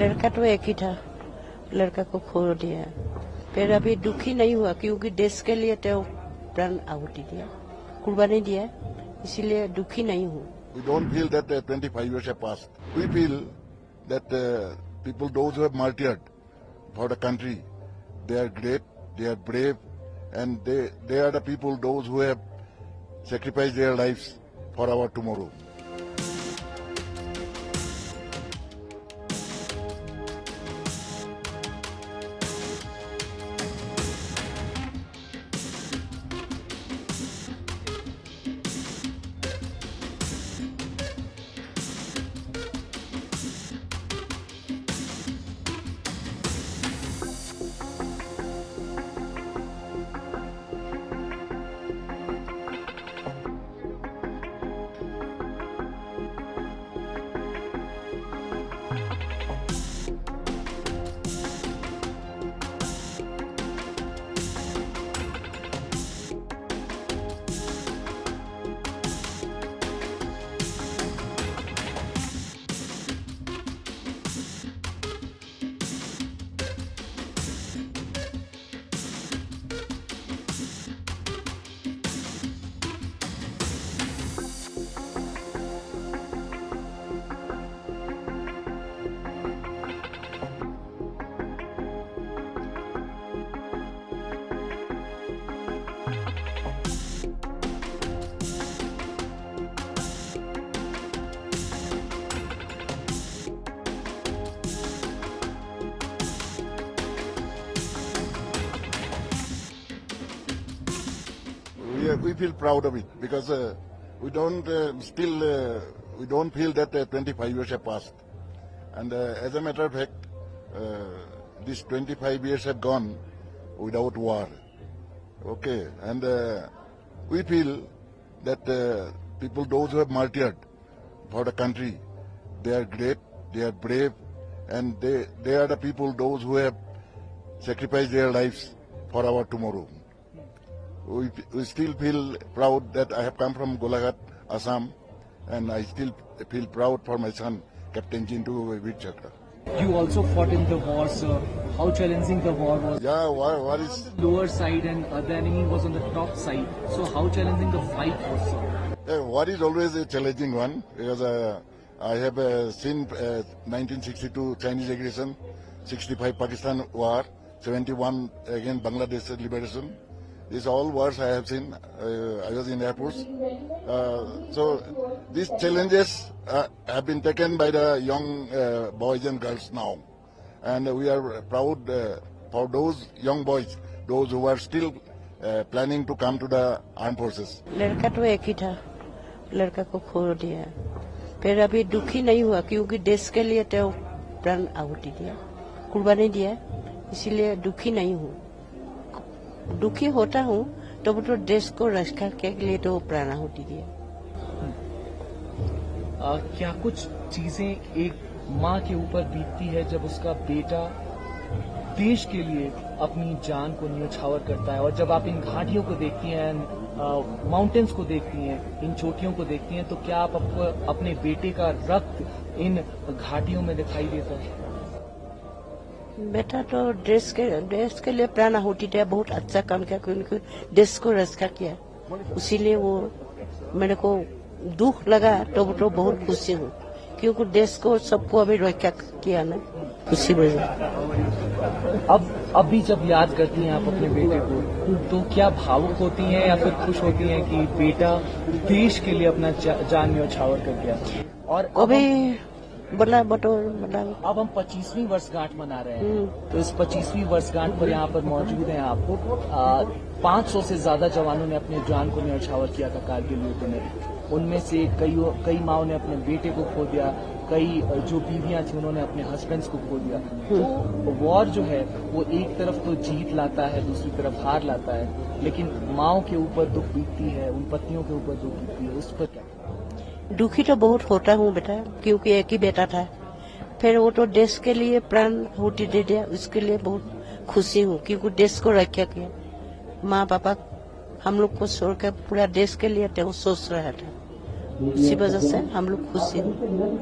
लड़का तो एक ही था, लड़का को खो दिया। फिर अभी दुखी नहीं हुआ क्योंकि देश के लिए तो प्राण आहुति दिया, कुर्बानी दिया, इसीलिए दुखी नहीं हूँ। We don't feel that 25 years have passed. We feel that people, those who have martyred for the country, they are great, they are brave, and they are the people, those who have sacrificed their lives for our tomorrow. We feel proud of it because we don't feel that 25 years have passed, and as a matter of fact, these 25 years have gone without war. Okay, and we feel that people, those who have martyred for the country, they are great, they are brave, and they are the people, those who have sacrificed their lives for our tomorrow. We still feel proud that I have come from Golaghat, Assam, and I still feel proud for my son, Captain Jintu Veer Chakra. You also fought in the war, sir. How challenging the war was? Yeah, war is... Lower side and the enemy was on the top side. So how challenging the fight was, sir? War is always a challenging one because I have seen 1962 Chinese aggression, 65 Pakistan war, 71 again Bangladesh liberation. These all wars I have seen. I was in Air Force. So these challenges have been taken by the young boys and girls now. And we are proud for those young boys, those who are still planning to come to the armed forces. लड़का तो एक ही था, लड़का को खो दिया। फिर अभी दुखी नहीं हुआ क्योंकि देश के लिए तो प्राण आहुति दिया, कुर्बानी दिया, इसीलिए दुखी नहीं हूँ। दुखी होता हूँ तो देश को रक्षा के लिए तो प्राण आहुति दिया। क्या कुछ चीजें एक माँ के ऊपर बीतती है जब उसका बेटा देश के लिए अपनी जान को न्यौछावर करता है, और जब आप इन घाटियों को देखती हैं, माउंटेन्स को देखती हैं, इन चोटियों को देखती हैं, तो क्या आप अपने बेटे का रक्त इन घाटियों में दिखाई देता है? बेटा तो देश के लिए प्राण आहुति दिया, बहुत अच्छा काम किया क्योंकि देश को रक्षा किया, इसीलिए वो मेरे को दुख लगा तो बहुत खुशी हूँ क्योंकि देश को सबको अभी रक्षा किया ना, उसी वजह। अब भी जब याद करती हैं आप अपने बेटे को तो क्या भावुक होती हैं या फिर खुश होती हैं कि बेटा देश के लिए अपना जान न्यौछावर कर गया? और अभी बोला अब हम 25वीं वर्षगांठ मना रहे हैं, तो इस 25वीं वर्षगांठ पर यहाँ पर मौजूद हैं आप। 500 से ज्यादा जवानों ने अपने जान को न्यौछावर किया था कारगिल युद्ध में। उनमें से कई माओं ने अपने बेटे को खो दिया, कई जो बीवियां थी उन्होंने अपने हस्बैंड्स को खो दिया। तो वॉर जो है वो एक तरफ तो जीत लाता है, दूसरी तरफ हार लाता है, लेकिन माओं के ऊपर दुख बीतती है, उन पत्नियों के ऊपर दुख बीतती है, उस पर क्या? दुखी तो बहुत होता हूँ बेटा क्योंकि एक ही बेटा था, फिर वो तो देश के लिए प्राण आहुति दे दिया, उसके लिए बहुत खुशी हूँ क्योंकि देश को रक्षा किया। माँ पापा हम लोग को छोड़कर पूरा देश के लिए तो सोच रहा था, इसी वजह से हम लोग खुशी हूँ।